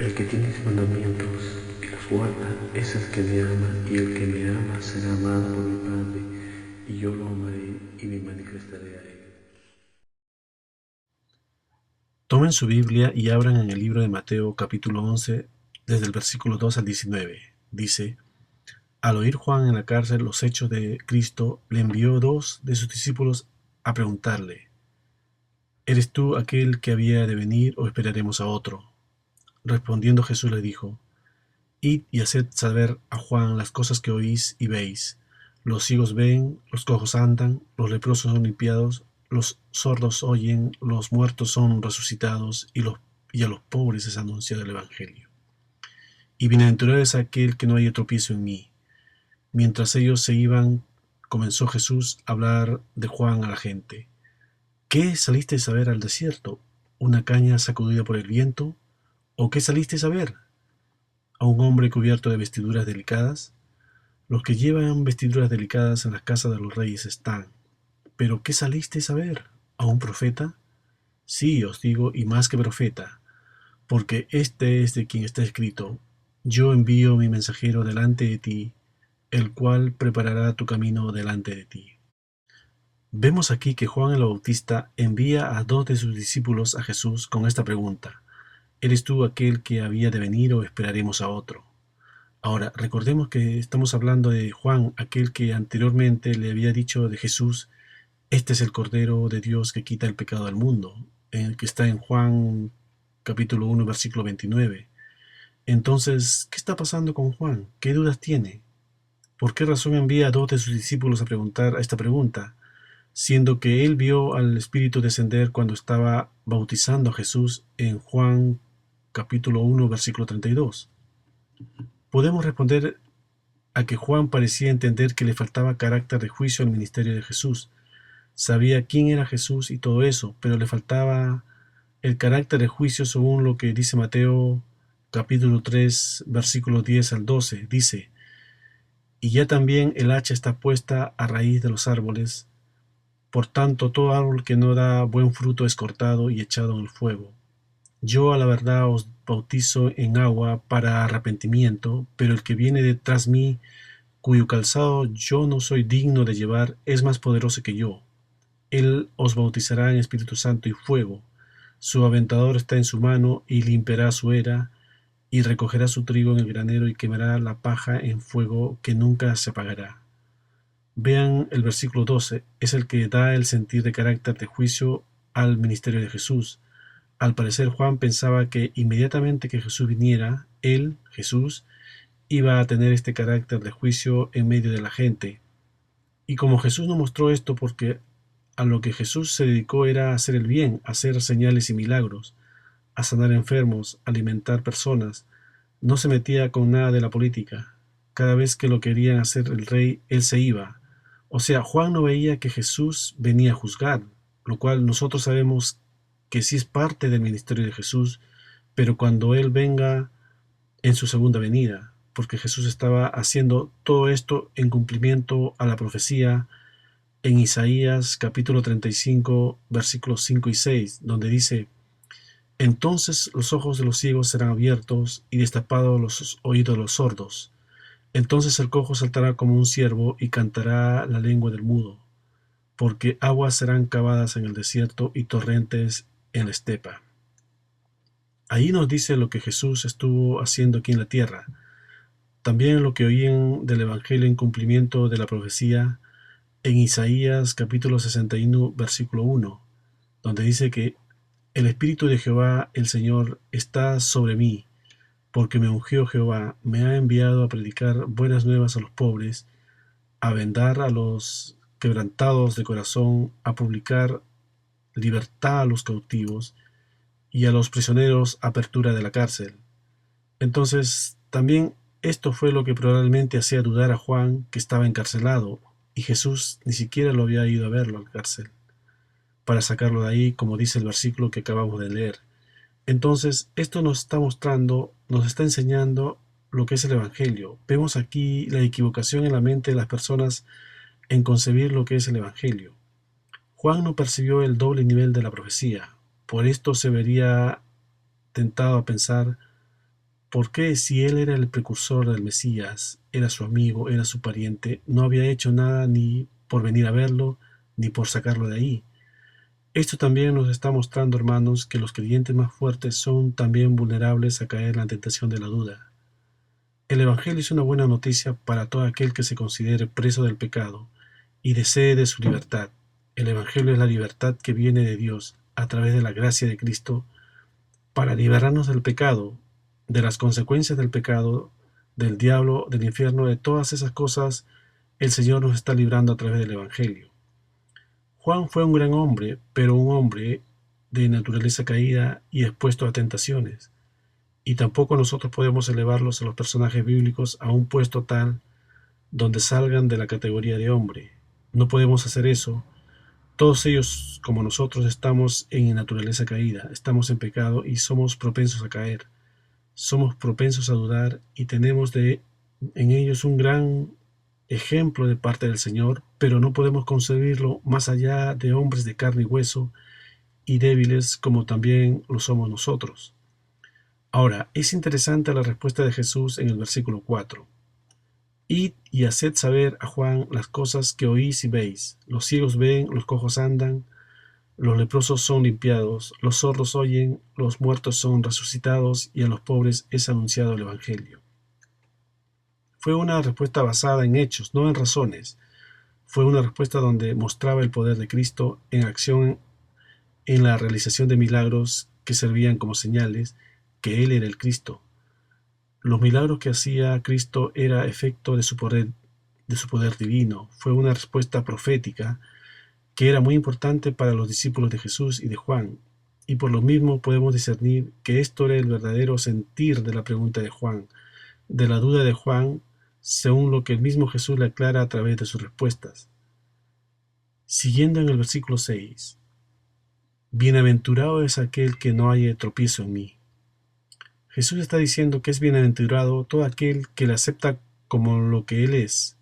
El que tiene mis mandamientos y los guarda es el que me ama, y el que me ama será amado por mi Padre, y yo lo amaré y me manifestaré a él. Tomen su Biblia y abran en el libro de Mateo capítulo 11, desde el versículo 2 al 19. Dice: Al oír Juan en la cárcel los hechos de Cristo, le envió dos de sus discípulos a preguntarle: ¿Eres tú aquel que había de venir o esperaremos a otro? Respondiendo Jesús les dijo: Id y haced saber a Juan las cosas que oís y veis. Los ciegos ven, los cojos andan, los leprosos son limpiados, los sordos oyen, los muertos son resucitados, y a los pobres es anunciado el Evangelio. Y bienaventurado es aquel que no haya tropiezo en mí. Mientras ellos se iban, comenzó Jesús a hablar de Juan a la gente. ¿Qué salisteis a ver al desierto? ¿Una caña sacudida por el viento? ¿O qué salisteis a ver? ¿A un hombre cubierto de vestiduras delicadas? Los que llevan vestiduras delicadas en las casas de los reyes están. ¿Pero qué salisteis a ver? ¿A un profeta? Sí, os digo, y más que profeta, porque este es de quien está escrito: Yo envío mi mensajero delante de ti, el cual preparará tu camino delante de ti. Vemos aquí que Juan el Bautista envía a dos de sus discípulos a Jesús con esta pregunta: ¿Eres tú aquel que había de venir o esperaremos a otro? Ahora, recordemos que estamos hablando de Juan, aquel que anteriormente le había dicho de Jesús: Este es el Cordero de Dios que quita el pecado del mundo, el que está en Juan capítulo 1, versículo 29. Entonces, ¿qué está pasando con Juan? ¿Qué dudas tiene? ¿Por qué razón envía a dos de sus discípulos a preguntar esta pregunta, siendo que él vio al Espíritu descender cuando estaba bautizando a Jesús en Juan capítulo 1, versículo 32? Podemos responder a que Juan parecía entender que le faltaba carácter de juicio al ministerio de Jesús. Sabía quién era Jesús y todo eso, pero le faltaba el carácter de juicio según lo que dice Mateo capítulo 3, versículos 10 al 12. Dice: Y ya también el hacha está puesta a raíz de los árboles. Por tanto, todo árbol que no da buen fruto es cortado y echado en el fuego. Yo a la verdad os bautizo en agua para arrepentimiento, pero el que viene detrás mí, cuyo calzado yo no soy digno de llevar, es más poderoso que yo. Él os bautizará en Espíritu Santo y fuego. Su aventador está en su mano, y limpiará su era, y recogerá su trigo en el granero, y quemará la paja en fuego que nunca se apagará. Vean el versículo 12, es el que da el sentir de carácter de juicio al ministerio de Jesús. Al parecer Juan pensaba que inmediatamente que Jesús viniera, él, Jesús, iba a tener este carácter de juicio en medio de la gente. Y como Jesús no mostró esto, porque a lo que Jesús se dedicó era a hacer el bien, a hacer señales y milagros, a sanar enfermos, a alimentar personas, no se metía con nada de la política. Cada vez que lo querían hacer el rey, él se iba. O sea, Juan no veía que Jesús venía a juzgar, lo cual nosotros sabemos que sí es parte del ministerio de Jesús, pero cuando él venga en su segunda venida, porque Jesús estaba haciendo todo esto en cumplimiento a la profecía en Isaías capítulo 35, versículos 5 y 6, donde dice: Entonces los ojos de los ciegos serán abiertos y destapados los oídos de los sordos. Entonces el cojo saltará como un ciervo y cantará la lengua del mudo, porque aguas serán cavadas en el desierto y torrentes en la estepa. Ahí nos dice lo que Jesús estuvo haciendo aquí en la tierra. También lo que oían del Evangelio en cumplimiento de la profecía en Isaías capítulo 61, versículo 1, donde dice que el Espíritu de Jehová, el Señor, está sobre mí, porque me ungió Jehová, me ha enviado a predicar buenas nuevas a los pobres, a vendar a los quebrantados de corazón, a publicar libertad a los cautivos y a los prisioneros apertura de la cárcel. Entonces, también esto fue lo que probablemente hacía dudar a Juan, que estaba encarcelado, y Jesús ni siquiera lo había ido a verlo al cárcel, para sacarlo de ahí, como dice el versículo que acabamos de leer. Entonces, esto nos está mostrando, nos está enseñando lo que es el Evangelio. Vemos aquí la equivocación en la mente de las personas en concebir lo que es el Evangelio. Juan no percibió el doble nivel de la profecía. Por esto se vería tentado a pensar ¿Por qué, si él era el precursor del Mesías, era su amigo, era su pariente, no había hecho nada ni por venir a verlo, ni por sacarlo de ahí? Esto también nos está mostrando, hermanos, que los creyentes más fuertes son también vulnerables a caer en la tentación de la duda. El Evangelio es una buena noticia para todo aquel que se considere preso del pecado y desee de su libertad. El Evangelio es la libertad que viene de Dios a través de la gracia de Cristo para liberarnos del pecado, de las consecuencias del pecado, del diablo, del infierno, de todas esas cosas. El Señor nos está librando a través del Evangelio. Juan fue un gran hombre, pero un hombre de naturaleza caída y expuesto a tentaciones. Y tampoco nosotros podemos elevarlos a los personajes bíblicos a un puesto tal donde salgan de la categoría de hombre. No podemos hacer eso. Todos ellos, como nosotros, estamos en naturaleza caída, estamos en pecado y somos propensos a caer. Somos propensos a dudar y tenemos en ellos un gran ejemplo de parte del Señor, pero no podemos concebirlo más allá de hombres de carne y hueso y débiles como también lo somos nosotros. Ahora, es interesante la respuesta de Jesús en el versículo 4. Id y haced saber a Juan las cosas que oís y veis. Los ciegos ven, los cojos andan, los leprosos son limpiados, los sordos oyen, los muertos son resucitados y a los pobres es anunciado el Evangelio. Fue una respuesta basada en hechos, no en razones. Fue una respuesta donde mostraba el poder de Cristo en acción en la realización de milagros que servían como señales que Él era el Cristo. Los milagros que hacía Cristo era efecto de su poder divino. Fue una respuesta profética que era muy importante para los discípulos de Jesús y de Juan, y por lo mismo podemos discernir que esto era el verdadero sentir de la pregunta de Juan, de la duda de Juan, según lo que el mismo Jesús le aclara a través de sus respuestas. Siguiendo en el versículo 6, bienaventurado es aquel que no haya tropiezo en mí. Jesús está diciendo que es bienaventurado todo aquel que le acepta como lo que Él es,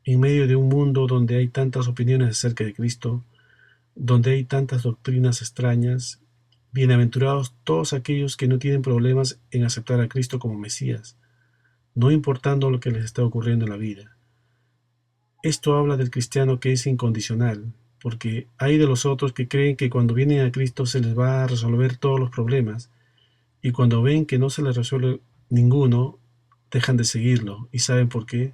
en medio de un mundo donde hay tantas opiniones acerca de Cristo, donde hay tantas doctrinas extrañas. Bienaventurados todos aquellos que no tienen problemas en aceptar a Cristo como Mesías, no importando lo que les está ocurriendo en la vida. Esto habla del cristiano que es incondicional, porque hay de los otros que creen que cuando vienen a Cristo se les va a resolver todos los problemas, y cuando ven que no se les resuelve ninguno, dejan de seguirlo. ¿Y saben por qué?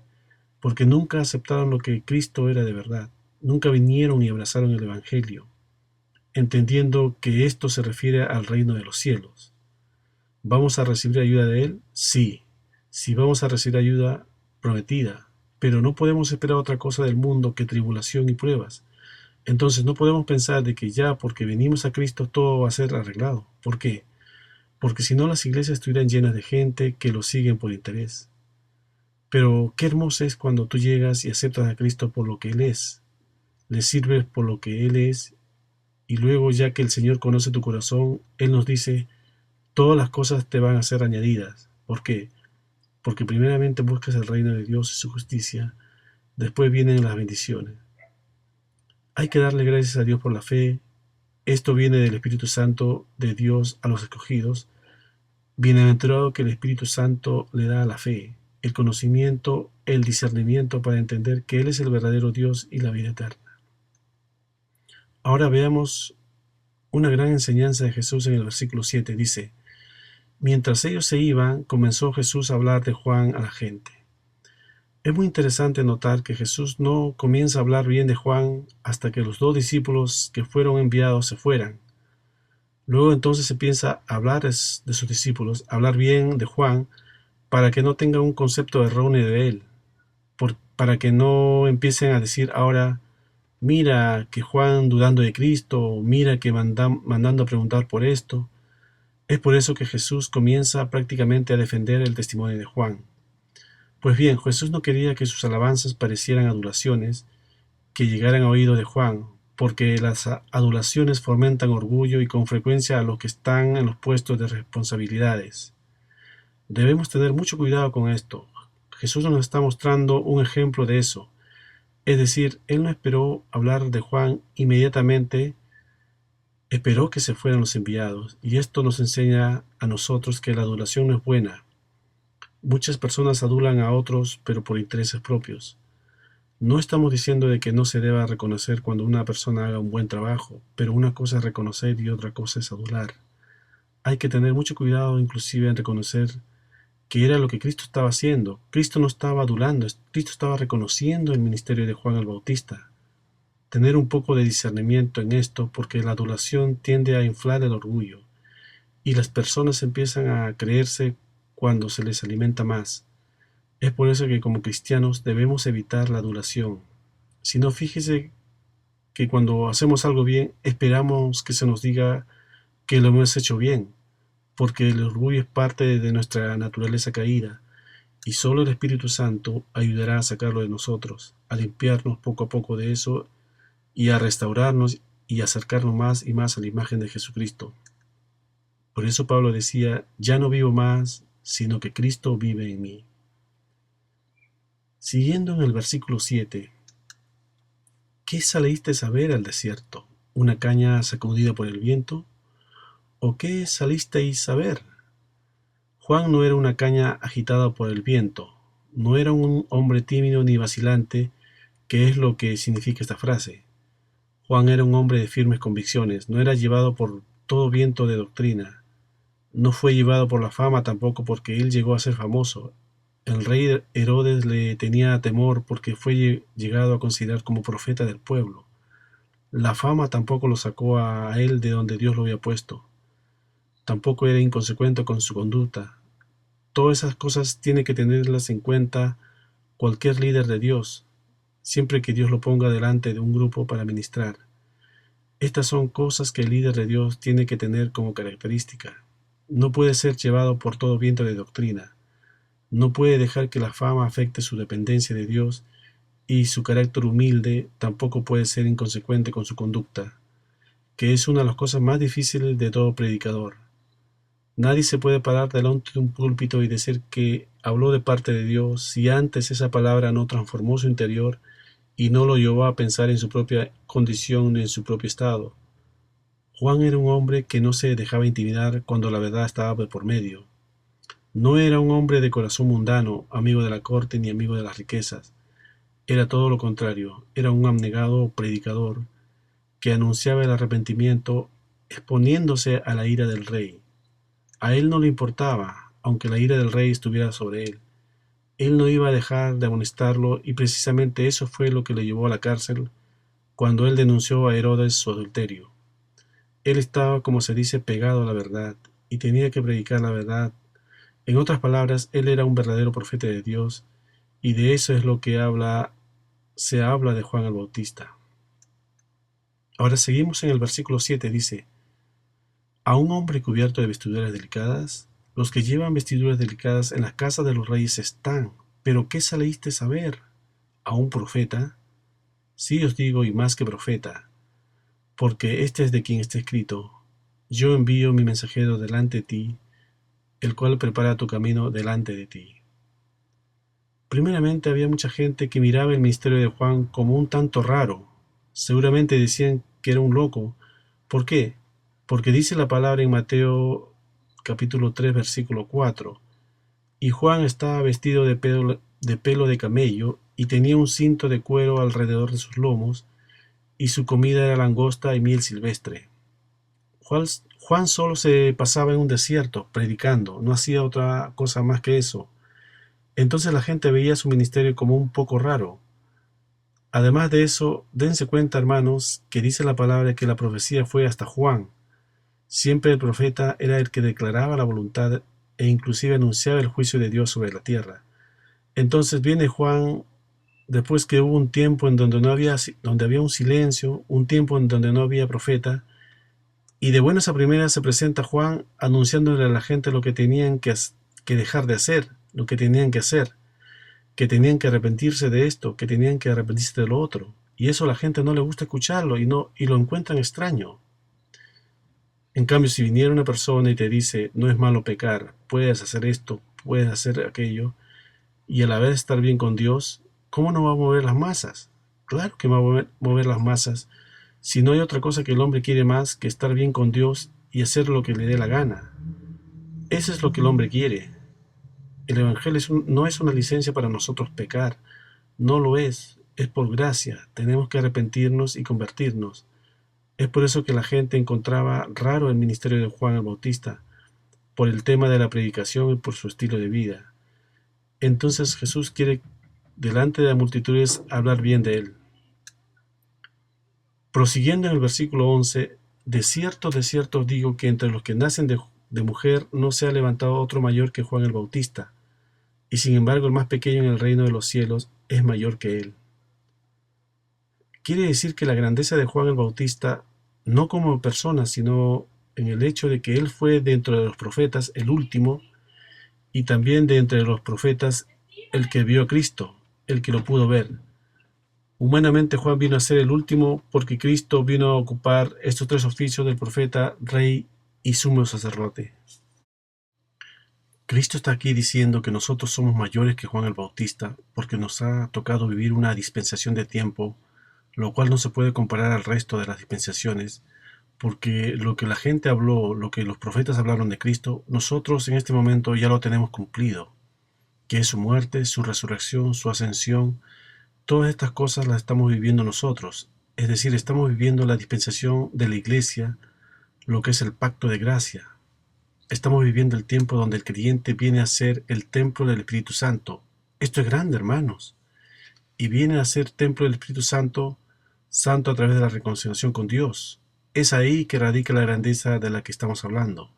Porque nunca aceptaron lo que Cristo era de verdad, nunca vinieron y abrazaron el Evangelio, entendiendo que esto se refiere al reino de los cielos. ¿Vamos a recibir ayuda de Él? Sí. Sí, vamos a recibir ayuda prometida, pero no podemos esperar otra cosa del mundo que tribulación y pruebas. Entonces no podemos pensar de que ya porque venimos a Cristo todo va a ser arreglado. ¿Por qué? Porque si no las iglesias estuvieran llenas de gente que lo siguen por interés. Pero qué hermoso es cuando tú llegas y aceptas a Cristo por lo que Él es, le sirves por lo que Él es, y luego ya que el Señor conoce tu corazón, Él nos dice, todas las cosas te van a ser añadidas. ¿Por qué? Porque primeramente buscas el reino de Dios y su justicia, después vienen las bendiciones. Hay que darle gracias a Dios por la fe. Esto viene del Espíritu Santo de Dios a los escogidos. Bienaventurado que el Espíritu Santo le da la fe, el conocimiento, el discernimiento para entender que Él es el verdadero Dios y la vida eterna. Ahora veamos una gran enseñanza de Jesús en el versículo 7. Dice, mientras ellos se iban, comenzó Jesús a hablar de Juan a la gente. Es muy interesante notar que Jesús no comienza a hablar bien de Juan hasta que los 2 discípulos que fueron enviados se fueran. Luego entonces se piensa hablar de sus discípulos, hablar bien de Juan, para que no tengan un concepto erróneo de él, para que no empiecen a decir ahora, mira que Juan dudando de Cristo, mira que mandando a preguntar por esto. Es por eso que Jesús comienza prácticamente a defender el testimonio de Juan. Pues bien, Jesús no quería que sus alabanzas parecieran adulaciones que llegaran a oído de Juan, porque las adulaciones fomentan orgullo y con frecuencia a los que están en los puestos de responsabilidades. Debemos tener mucho cuidado con esto. Jesús nos está mostrando un ejemplo de eso. Es decir, Él no esperó hablar de Juan inmediatamente, esperó que se fueran los enviados, y esto nos enseña a nosotros que la adulación no es buena. Muchas personas adulan a otros, pero por intereses propios. No estamos diciendo de que no se deba reconocer cuando una persona haga un buen trabajo, pero una cosa es reconocer y otra cosa es adular. Hay que tener mucho cuidado inclusive en reconocer que era lo que Cristo estaba haciendo. Cristo no estaba adulando, Cristo estaba reconociendo el ministerio de Juan el Bautista. Tener un poco de discernimiento en esto, porque la adulación tiende a inflar el orgullo, y las personas empiezan a creerse cuando se les alimenta más. Es por eso que como cristianos debemos evitar la adulación. Si no, fíjese que cuando hacemos algo bien, esperamos que se nos diga que lo hemos hecho bien, porque el orgullo es parte de nuestra naturaleza caída, y solo el Espíritu Santo ayudará a sacarlo de nosotros, a limpiarnos poco a poco de eso y a restaurarnos y acercarnos más y más a la imagen de Jesucristo. Por eso Pablo decía, ya no vivo más, sino que Cristo vive en mí. Siguiendo en el versículo 7, ¿qué salisteis a ver al desierto? ¿Una caña sacudida por el viento? ¿O qué salisteis a ver? Juan no era una caña agitada por el viento, no era un hombre tímido ni vacilante, que es lo que significa esta frase. Juan era un hombre de firmes convicciones, no era llevado por todo viento de doctrina, no fue llevado por la fama tampoco porque él llegó a ser famoso. El rey Herodes le tenía temor porque fue llegado a considerar como profeta del pueblo. La fama tampoco lo sacó a él de donde Dios lo había puesto. Tampoco era inconsecuente con su conducta. Todas esas cosas tiene que tenerlas en cuenta cualquier líder de Dios, siempre que Dios lo ponga delante de un grupo para ministrar. Estas son cosas que el líder de Dios tiene que tener como característica. No puede ser llevado por todo viento de doctrina. No puede dejar que la fama afecte su dependencia de Dios, y su carácter humilde tampoco puede ser inconsecuente con su conducta, que es una de las cosas más difíciles de todo predicador. Nadie se puede parar delante de un púlpito y decir que habló de parte de Dios si antes esa palabra no transformó su interior y no lo llevó a pensar en su propia condición ni en su propio estado. Juan era un hombre que no se dejaba intimidar cuando la verdad estaba de por medio. No era un hombre de corazón mundano, amigo de la corte ni amigo de las riquezas. Era todo lo contrario, era un abnegado predicador que anunciaba el arrepentimiento exponiéndose a la ira del rey. A él no le importaba, aunque la ira del rey estuviera sobre él. Él no iba a dejar de amonestarlo, y precisamente eso fue lo que le llevó a la cárcel cuando él denunció a Herodes su adulterio. Él estaba, como se dice, pegado a la verdad, y tenía que predicar la verdad. En otras palabras, él era un verdadero profeta de Dios, y de eso es lo que se habla de Juan el Bautista. Ahora seguimos en el versículo 7, dice, a un hombre cubierto de vestiduras delicadas, los que llevan vestiduras delicadas en las casas de los reyes están. ¿Pero qué salisteis a ver? ¿A un profeta? Sí os digo, y más que profeta, porque este es de quien está escrito, yo envío mi mensajero delante de ti, el cual prepara tu camino delante de ti. Primeramente había mucha gente que miraba el ministerio de Juan como un tanto raro. Seguramente decían que era un loco. ¿Por qué? Porque dice la palabra en Mateo capítulo 3 versículo 4, y Juan estaba vestido de pelo de camello y tenía un cinto de cuero alrededor de sus lomos, y su comida era langosta y miel silvestre. Juan solo se pasaba en un desierto predicando, no hacía otra cosa más que eso. Entonces la gente veía su ministerio como un poco raro. Además de eso, dense cuenta, hermanos, que dice la palabra que la profecía fue hasta Juan. Siempre el profeta era el que declaraba la voluntad e inclusive anunciaba el juicio de Dios sobre la tierra. Entonces viene Juan, después que hubo un tiempo en donde había un silencio, un tiempo en donde no había profeta, y de buenas a primeras se presenta Juan anunciándole a la gente lo que tenían que dejar de hacer, lo que tenían que hacer, que tenían que arrepentirse de esto, que tenían que arrepentirse de lo otro. Y eso a la gente no le gusta escucharlo y lo encuentran extraño. En cambio, si viniera una persona y te dice, no es malo pecar, puedes hacer esto, puedes hacer aquello, y a la vez estar bien con Dios, ¿cómo no va a mover las masas? Claro que va a mover las masas, si no hay otra cosa que el hombre quiere más que estar bien con Dios y hacer lo que le dé la gana. Eso es lo que el hombre quiere. El Evangelio no es una licencia para nosotros pecar, no lo es por gracia, tenemos que arrepentirnos y convertirnos. Es por eso que la gente encontraba raro el ministerio de Juan el Bautista, por el tema de la predicación y por su estilo de vida. Entonces Jesús quiere, delante de las multitudes, hablar bien de él. Prosiguiendo en el versículo 11, de cierto os digo que entre los que nacen de mujer no se ha levantado otro mayor que Juan el Bautista, y sin embargo el más pequeño en el reino de los cielos es mayor que él. Quiere decir que la grandeza de Juan el Bautista, no como persona, sino en el hecho de que él fue dentro de los profetas el último, y también de entre los profetas el que vio a Cristo, el que lo pudo ver. Humanamente Juan vino a ser el último porque Cristo vino a ocupar estos tres oficios del profeta, rey y sumo sacerdote. Cristo está aquí diciendo que nosotros somos mayores que Juan el Bautista porque nos ha tocado vivir una dispensación de tiempo, lo cual no se puede comparar al resto de las dispensaciones, porque lo que la gente habló, lo que los profetas hablaron de Cristo, nosotros en este momento ya lo tenemos cumplido, que es su muerte, su resurrección, su ascensión. Todas estas cosas las estamos viviendo nosotros, es decir, estamos viviendo la dispensación de la iglesia, lo que es el pacto de gracia. Estamos viviendo el tiempo donde el creyente viene a ser el templo del Espíritu Santo. Esto es grande, hermanos. Y viene a ser templo del Espíritu Santo, santo a través de la reconciliación con Dios. Es ahí que radica la grandeza de la que estamos hablando.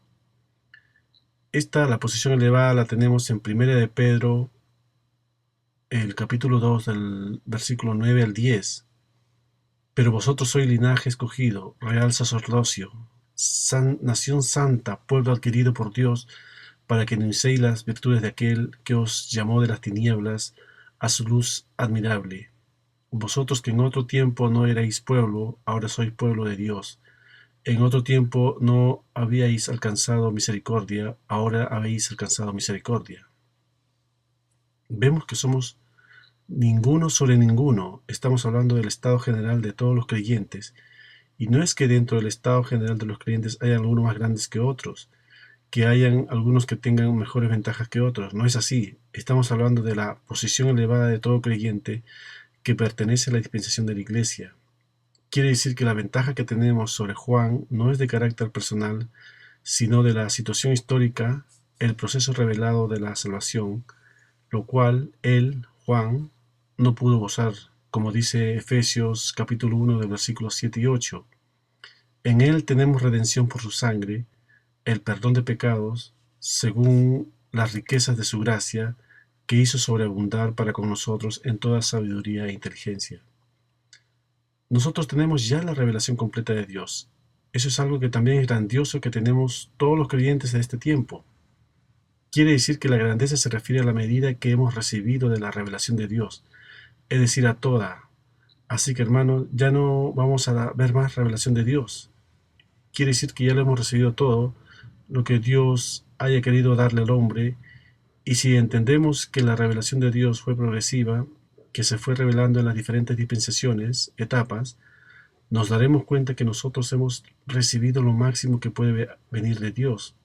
La posición elevada la tenemos en 1 de Pedro, el capítulo 2, del versículo 9 al 10. Pero vosotros sois linaje escogido, real sacerdocio, nación santa, pueblo adquirido por Dios, para que anunciéis las virtudes de aquel que os llamó de las tinieblas a su luz admirable. Vosotros que en otro tiempo no erais pueblo, ahora sois pueblo de Dios. En otro tiempo no habíais alcanzado misericordia, ahora habéis alcanzado misericordia. Vemos que somos ninguno sobre ninguno. Estamos hablando del estado general de todos los creyentes. Y no es que dentro del estado general de los creyentes haya algunos más grandes que otros, que hayan algunos que tengan mejores ventajas que otros. No es así. Estamos hablando de la posición elevada de todo creyente que pertenece a la dispensación de la iglesia. Quiere decir que la ventaja que tenemos sobre Juan no es de carácter personal, sino de la situación histórica, el proceso revelado de la salvación, lo cual él, Juan, no pudo gozar, como dice Efesios capítulo 1 del versículos 7 y 8. En él tenemos redención por su sangre, el perdón de pecados, según las riquezas de su gracia, que hizo sobreabundar para con nosotros en toda sabiduría e inteligencia. Nosotros tenemos ya la revelación completa de Dios. Eso es algo que también es grandioso que tenemos todos los creyentes de este tiempo. Quiere decir que la grandeza se refiere a la medida que hemos recibido de la revelación de Dios, es decir, a toda. Así que, hermanos, ya no vamos a ver más revelación de Dios. Quiere decir que ya lo hemos recibido todo, lo que Dios haya querido darle al hombre, y si entendemos que la revelación de Dios fue progresiva, que se fue revelando en las diferentes dispensaciones, etapas, nos daremos cuenta que nosotros hemos recibido lo máximo que puede venir de Dios.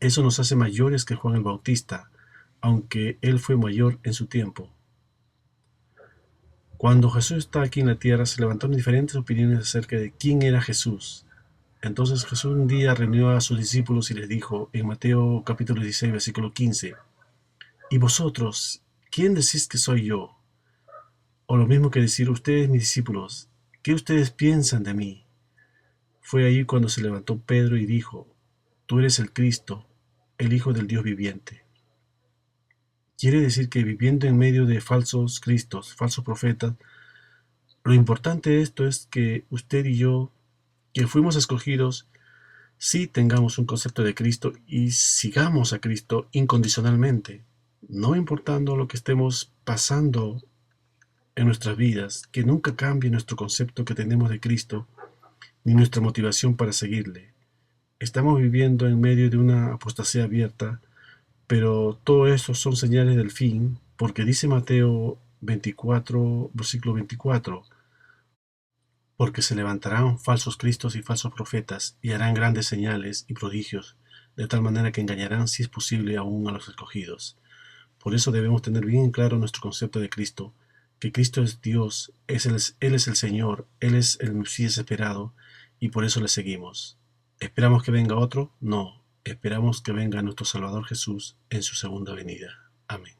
Eso nos hace mayores que Juan el Bautista, aunque él fue mayor en su tiempo. Cuando Jesús está aquí en la tierra, se levantaron diferentes opiniones acerca de quién era Jesús. Entonces Jesús un día reunió a sus discípulos y les dijo en Mateo capítulo 16, versículo 15, «¿Y vosotros, quién decís que soy yo?» O lo mismo que decir, ustedes mis discípulos, ¿qué ustedes piensan de mí? Fue ahí cuando se levantó Pedro y dijo, «Tú eres el Cristo, el Hijo del Dios viviente». Quiere decir que viviendo en medio de falsos cristos, falsos profetas, lo importante de esto es que usted y yo, que fuimos escogidos, sí tengamos un concepto de Cristo y sigamos a Cristo incondicionalmente, no importando lo que estemos pasando en nuestras vidas, que nunca cambie nuestro concepto que tenemos de Cristo, ni nuestra motivación para seguirle. Estamos viviendo en medio de una apostasía abierta, pero todo eso son señales del fin, porque dice Mateo 24, versículo 24, porque se levantarán falsos cristos y falsos profetas, y harán grandes señales y prodigios, de tal manera que engañarán, si es posible, aún a los escogidos. Por eso debemos tener bien claro nuestro concepto de Cristo, que Cristo es Dios, Él es el Señor, Él es el Mesías esperado, y por eso le seguimos. ¿Esperamos que venga otro? No, esperamos que venga nuestro Salvador Jesús en su segunda venida. Amén.